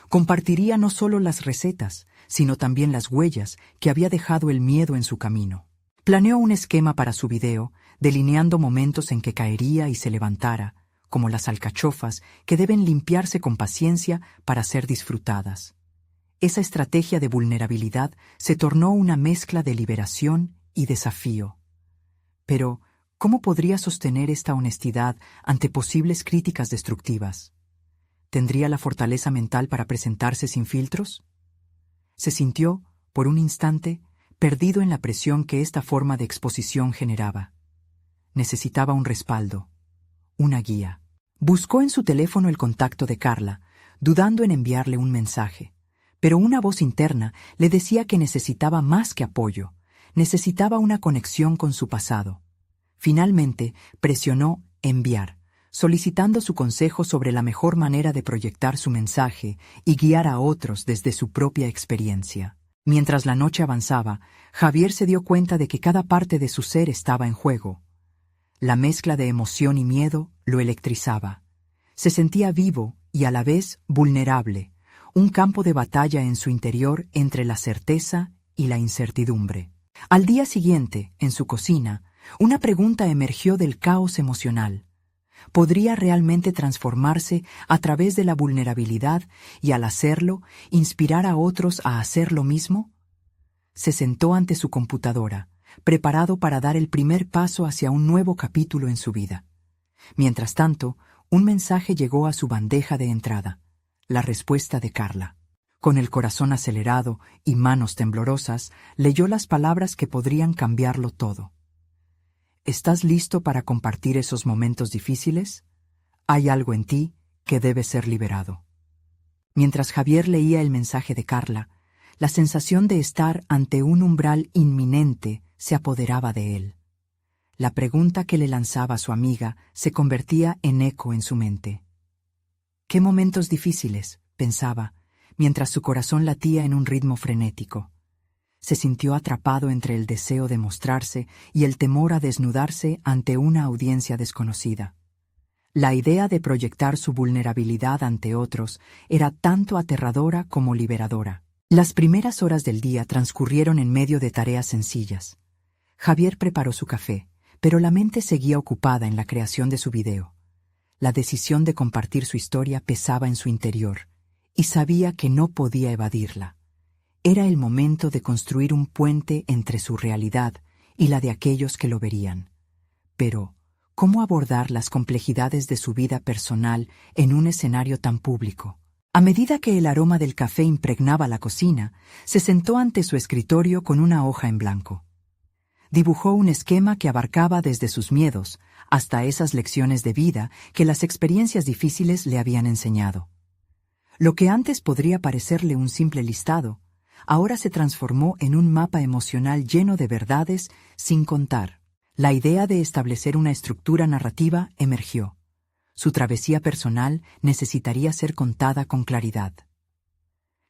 Compartiría no solo las recetas, sino también las huellas que había dejado el miedo en su camino. Planeó un esquema para su video, delineando momentos en que caería y se levantara, como las alcachofas que deben limpiarse con paciencia para ser disfrutadas. Esa estrategia de vulnerabilidad se tornó una mezcla de liberación y desafío. Pero, ¿cómo podría sostener esta honestidad ante posibles críticas destructivas? ¿Tendría la fortaleza mental para presentarse sin filtros? Se sintió, por un instante, perdido en la presión que esta forma de exposición generaba. Necesitaba un respaldo, una guía. Buscó en su teléfono el contacto de Carla, dudando en enviarle un mensaje, pero una voz interna le decía que necesitaba más que apoyo, necesitaba una conexión con su pasado. Finalmente, presionó enviar, solicitando su consejo sobre la mejor manera de proyectar su mensaje y guiar a otros desde su propia experiencia. Mientras la noche avanzaba, Javier se dio cuenta de que cada parte de su ser estaba en juego. La mezcla de emoción y miedo lo electrizaba. Se sentía vivo y a la vez vulnerable, un campo de batalla en su interior entre la certeza y la incertidumbre. Al día siguiente, en su cocina, una pregunta emergió del caos emocional. ¿Podría realmente transformarse a través de la vulnerabilidad y al hacerlo, inspirar a otros a hacer lo mismo? Se sentó ante su computadora, preparado para dar el primer paso hacia un nuevo capítulo en su vida. Mientras tanto, un mensaje llegó a su bandeja de entrada, la respuesta de Carla. Con el corazón acelerado y manos temblorosas, leyó las palabras que podrían cambiarlo todo. ¿Estás listo para compartir esos momentos difíciles? Hay algo en ti que debe ser liberado. Mientras Javier leía el mensaje de Carla, la sensación de estar ante un umbral inminente se apoderaba de él. La pregunta que le lanzaba a su amiga se convertía en eco en su mente. «¿Qué momentos difíciles?», pensaba, mientras su corazón latía en un ritmo frenético. Se sintió atrapado entre el deseo de mostrarse y el temor a desnudarse ante una audiencia desconocida. La idea de proyectar su vulnerabilidad ante otros era tanto aterradora como liberadora. Las primeras horas del día transcurrieron en medio de tareas sencillas. Javier preparó su café, pero la mente seguía ocupada en la creación de su video. La decisión de compartir su historia pesaba en su interior, y sabía que no podía evadirla. Era el momento de construir un puente entre su realidad y la de aquellos que lo verían. Pero, ¿cómo abordar las complejidades de su vida personal en un escenario tan público? A medida que el aroma del café impregnaba la cocina, se sentó ante su escritorio con una hoja en blanco. Dibujó un esquema que abarcaba desde sus miedos hasta esas lecciones de vida que las experiencias difíciles le habían enseñado. Lo que antes podría parecerle un simple listado, ahora se transformó en un mapa emocional lleno de verdades sin contar. La idea de establecer una estructura narrativa emergió. Su travesía personal necesitaría ser contada con claridad.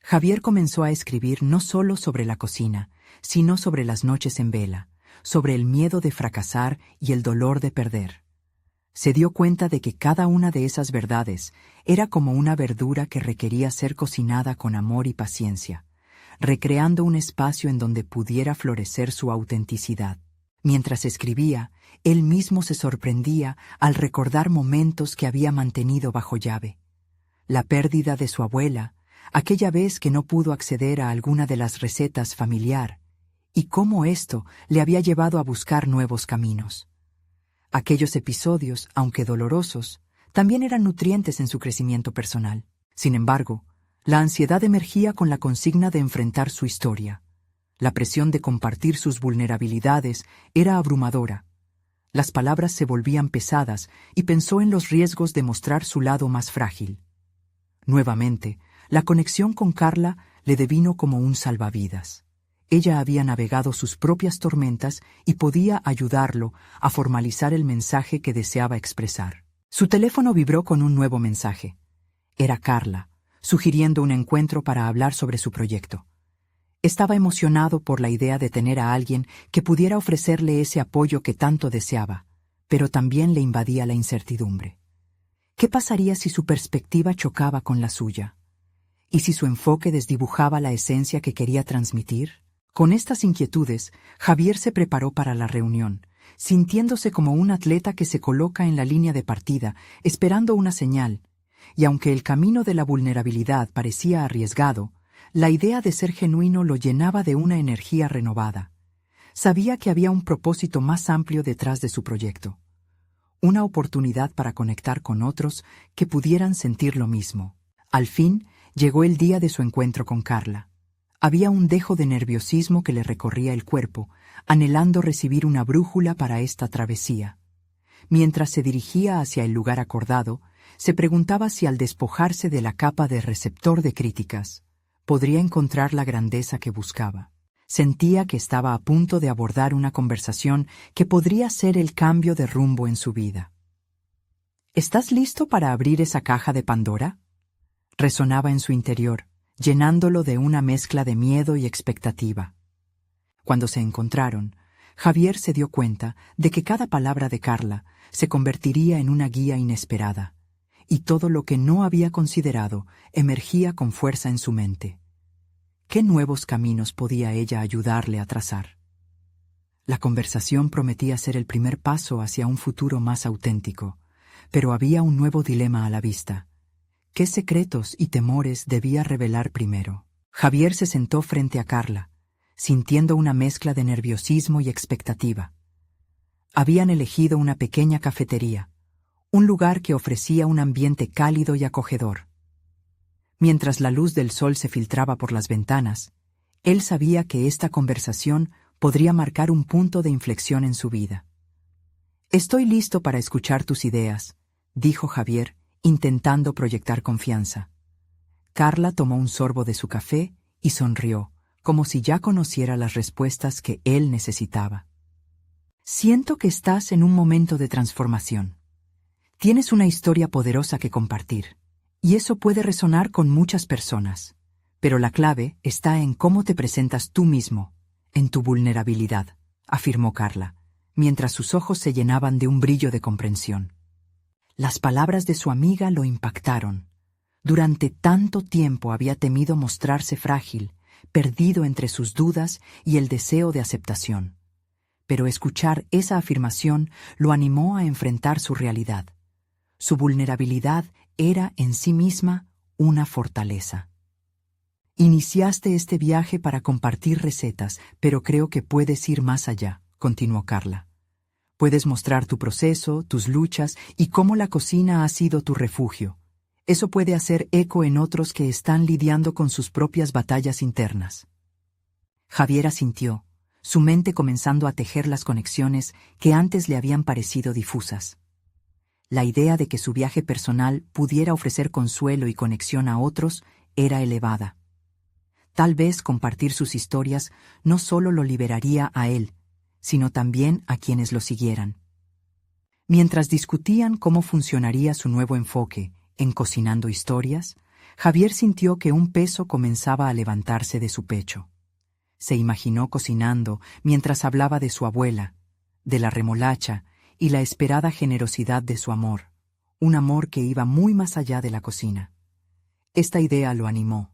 Javier comenzó a escribir no solo sobre la cocina, sino sobre las noches en vela, sobre el miedo de fracasar y el dolor de perder. Se dio cuenta de que cada una de esas verdades era como una verdura que requería ser cocinada con amor y paciencia, recreando un espacio en donde pudiera florecer su autenticidad. Mientras escribía, él mismo se sorprendía al recordar momentos que había mantenido bajo llave. La pérdida de su abuela, aquella vez que no pudo acceder a alguna de las recetas familiar, y cómo esto le había llevado a buscar nuevos caminos. Aquellos episodios, aunque dolorosos, también eran nutrientes en su crecimiento personal. Sin embargo, la ansiedad emergía con la consigna de enfrentar su historia. La presión de compartir sus vulnerabilidades era abrumadora. Las palabras se volvían pesadas y pensó en los riesgos de mostrar su lado más frágil. Nuevamente, la conexión con Carla le devino como un salvavidas. Ella había navegado sus propias tormentas y podía ayudarlo a formalizar el mensaje que deseaba expresar. Su teléfono vibró con un nuevo mensaje. Era Carla, sugiriendo un encuentro para hablar sobre su proyecto. Estaba emocionado por la idea de tener a alguien que pudiera ofrecerle ese apoyo que tanto deseaba, pero también le invadía la incertidumbre. ¿Qué pasaría si su perspectiva chocaba con la suya? ¿Y si su enfoque desdibujaba la esencia que quería transmitir? Con estas inquietudes, Javier se preparó para la reunión, sintiéndose como un atleta que se coloca en la línea de partida, esperando una señal, y aunque el camino de la vulnerabilidad parecía arriesgado, la idea de ser genuino lo llenaba de una energía renovada. Sabía que había un propósito más amplio detrás de su proyecto. Una oportunidad para conectar con otros que pudieran sentir lo mismo. Al fin, llegó el día de su encuentro con Carla. Había un dejo de nerviosismo que le recorría el cuerpo, anhelando recibir una brújula para esta travesía. Mientras se dirigía hacia el lugar acordado, se preguntaba si al despojarse de la capa de receptor de críticas, podría encontrar la grandeza que buscaba. Sentía que estaba a punto de abordar una conversación que podría ser el cambio de rumbo en su vida. ¿Estás listo para abrir esa caja de Pandora? Resonaba en su interior, llenándolo de una mezcla de miedo y expectativa. Cuando se encontraron, Javier se dio cuenta de que cada palabra de Carla se convertiría en una guía inesperada, y todo lo que no había considerado emergía con fuerza en su mente. ¿Qué nuevos caminos podía ella ayudarle a trazar? La conversación prometía ser el primer paso hacia un futuro más auténtico, pero había un nuevo dilema a la vista. ¿Qué secretos y temores debía revelar primero? Javier se sentó frente a Carla, sintiendo una mezcla de nerviosismo y expectativa. Habían elegido una pequeña cafetería, un lugar que ofrecía un ambiente cálido y acogedor. Mientras la luz del sol se filtraba por las ventanas, él sabía que esta conversación podría marcar un punto de inflexión en su vida. «Estoy listo para escuchar tus ideas», dijo Javier, intentando proyectar confianza. Carla tomó un sorbo de su café y sonrió, como si ya conociera las respuestas que él necesitaba. «Siento que estás en un momento de transformación. Tienes una historia poderosa que compartir, y eso puede resonar con muchas personas, pero la clave está en cómo te presentas tú mismo, en tu vulnerabilidad», afirmó Carla, mientras sus ojos se llenaban de un brillo de comprensión. Las palabras de su amiga lo impactaron. Durante tanto tiempo había temido mostrarse frágil, perdido entre sus dudas y el deseo de aceptación. Pero escuchar esa afirmación lo animó a enfrentar su realidad. Su vulnerabilidad era en sí misma una fortaleza. «Iniciaste este viaje para compartir recetas, pero creo que puedes ir más allá», continuó Carla. «Puedes mostrar tu proceso, tus luchas y cómo la cocina ha sido tu refugio. Eso puede hacer eco en otros que están lidiando con sus propias batallas internas». Javier asintió, su mente comenzando a tejer las conexiones que antes le habían parecido difusas. La idea de que su viaje personal pudiera ofrecer consuelo y conexión a otros era elevada. Tal vez compartir sus historias no solo lo liberaría a él, sino también a quienes lo siguieran. Mientras discutían cómo funcionaría su nuevo enfoque en cocinando historias, Javier sintió que un peso comenzaba a levantarse de su pecho. Se imaginó cocinando mientras hablaba de su abuela, de la remolacha y la esperada generosidad de su amor, un amor que iba muy más allá de la cocina. Esta idea lo animó,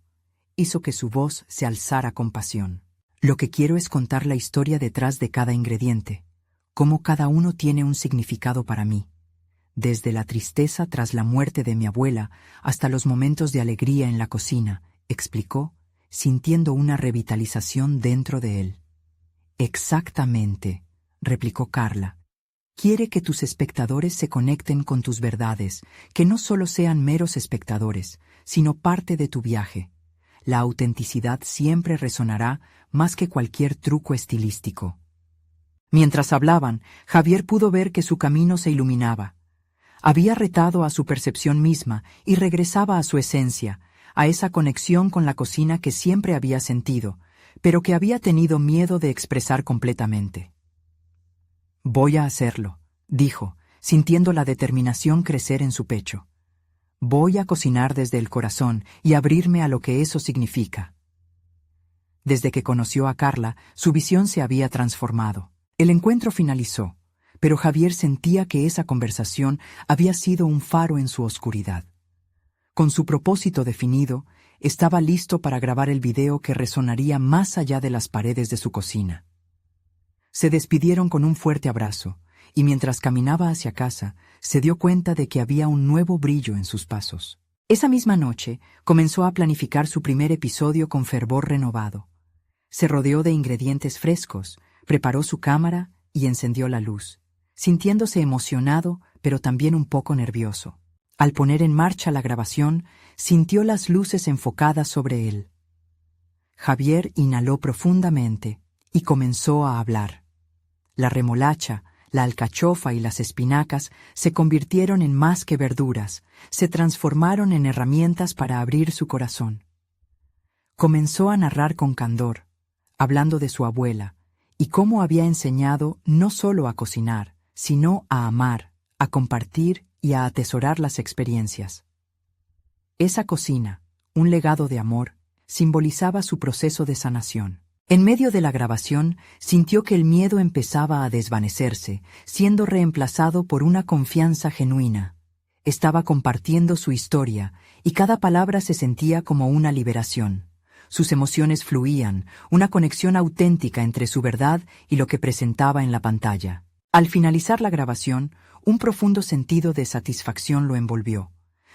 hizo que su voz se alzara con pasión. «Lo que quiero es contar la historia detrás de cada ingrediente, cómo cada uno tiene un significado para mí, desde la tristeza tras la muerte de mi abuela hasta los momentos de alegría en la cocina», explicó, sintiendo una revitalización dentro de él. «Exactamente», replicó Carla. «Quiere que tus espectadores se conecten con tus verdades, que no solo sean meros espectadores, sino parte de tu viaje. La autenticidad siempre resonará más que cualquier truco estilístico». Mientras hablaban, Javier pudo ver que su camino se iluminaba. Había retado a su percepción misma y regresaba a su esencia, a esa conexión con la cocina que siempre había sentido, pero que había tenido miedo de expresar completamente. «Voy a hacerlo», dijo, sintiendo la determinación crecer en su pecho. «Voy a cocinar desde el corazón y abrirme a lo que eso significa». Desde que conoció a Carla, su visión se había transformado. El encuentro finalizó, pero Javier sentía que esa conversación había sido un faro en su oscuridad. Con su propósito definido, estaba listo para grabar el video que resonaría más allá de las paredes de su cocina. Se despidieron con un fuerte abrazo, y mientras caminaba hacia casa, se dio cuenta de que había un nuevo brillo en sus pasos. Esa misma noche, comenzó a planificar su primer episodio con fervor renovado. Se rodeó de ingredientes frescos, preparó su cámara y encendió la luz, sintiéndose emocionado, pero también un poco nervioso. Al poner en marcha la grabación, sintió las luces enfocadas sobre él. Javier inhaló profundamente y comenzó a hablar. La remolacha, la alcachofa y las espinacas se convirtieron en más que verduras, se transformaron en herramientas para abrir su corazón. Comenzó a narrar con candor, hablando de su abuela, y cómo había enseñado no solo a cocinar, sino a amar, a compartir y a atesorar las experiencias. Esa cocina, un legado de amor, simbolizaba su proceso de sanación. En medio de la grabación, sintió que el miedo empezaba a desvanecerse, siendo reemplazado por una confianza genuina. Estaba compartiendo su historia, y cada palabra se sentía como una liberación. Sus emociones fluían, una conexión auténtica entre su verdad y lo que presentaba en la pantalla. Al finalizar la grabación, un profundo sentido de satisfacción lo envolvió.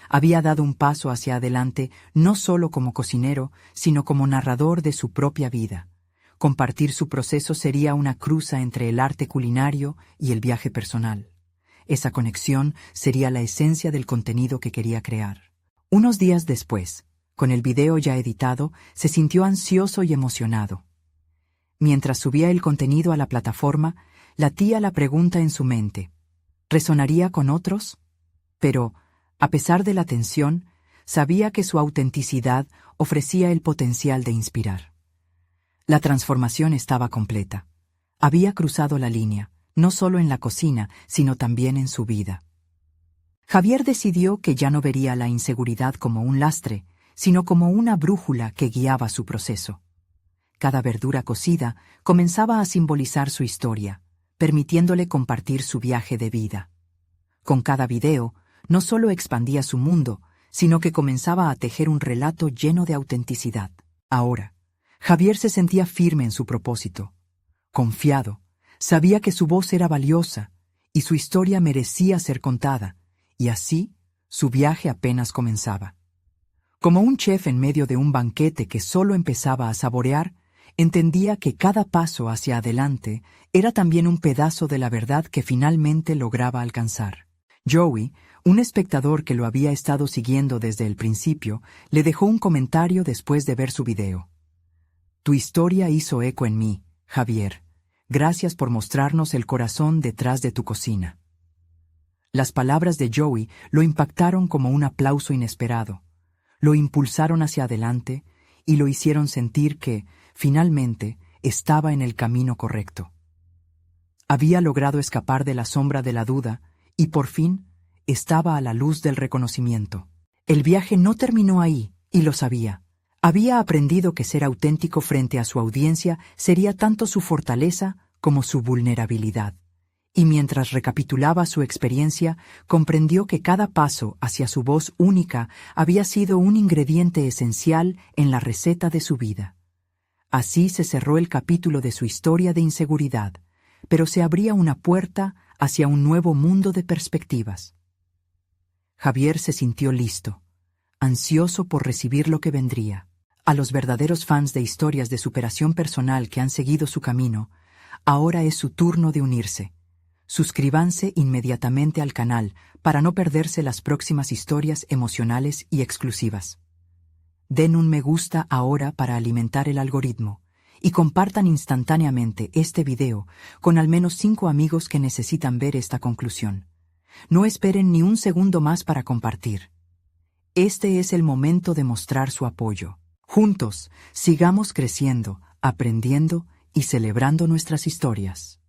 Había dado un paso hacia adelante no solo como cocinero, sino como narrador de su propia vida. Compartir su proceso sería una cruza entre el arte culinario y el viaje personal. Esa conexión sería la esencia del contenido que quería crear. Unos días después, con el video ya editado, se sintió ansioso y emocionado. Mientras subía el contenido a la plataforma, latía la pregunta en su mente: ¿resonaría con otros? Pero, a pesar de la tensión, sabía que su autenticidad ofrecía el potencial de inspirar. La transformación estaba completa. Había cruzado la línea, no solo en la cocina, sino también en su vida. Javier decidió que ya no vería la inseguridad como un lastre, sino como una brújula que guiaba su proceso. Cada verdura cocida comenzaba a simbolizar su historia, permitiéndole compartir su viaje de vida. Con cada video, no solo expandía su mundo, sino que comenzaba a tejer un relato lleno de autenticidad. Ahora, Javier se sentía firme en su propósito. Confiado, sabía que su voz era valiosa y su historia merecía ser contada, y así su viaje apenas comenzaba. Como un chef en medio de un banquete que solo empezaba a saborear, entendía que cada paso hacia adelante era también un pedazo de la verdad que finalmente lograba alcanzar. Joey, un espectador que lo había estado siguiendo desde el principio, le dejó un comentario después de ver su video. Tu historia hizo eco en mí, Javier. Gracias por mostrarnos el corazón detrás de tu cocina. Las palabras de Joey lo impactaron como un aplauso inesperado. Lo impulsaron hacia adelante y lo hicieron sentir que, finalmente, estaba en el camino correcto. Había logrado escapar de la sombra de la duda y, por fin, estaba a la luz del reconocimiento. El viaje no terminó ahí, y lo sabía. Había aprendido que ser auténtico frente a su audiencia sería tanto su fortaleza como su vulnerabilidad. Y mientras recapitulaba su experiencia, comprendió que cada paso hacia su voz única había sido un ingrediente esencial en la receta de su vida. Así se cerró el capítulo de su historia de inseguridad, pero se abría una puerta hacia un nuevo mundo de perspectivas. Javier se sintió listo, ansioso por recibir lo que vendría. A los verdaderos fans de historias de superación personal que han seguido su camino, ahora es su turno de unirse. Suscríbanse inmediatamente al canal para no perderse las próximas historias emocionales y exclusivas. Den un me gusta ahora para alimentar el algoritmo y compartan instantáneamente este video con al menos 5 amigos que necesitan ver esta conclusión. No esperen ni un segundo más para compartir. Este es el momento de mostrar su apoyo. Juntos, sigamos creciendo, aprendiendo y celebrando nuestras historias.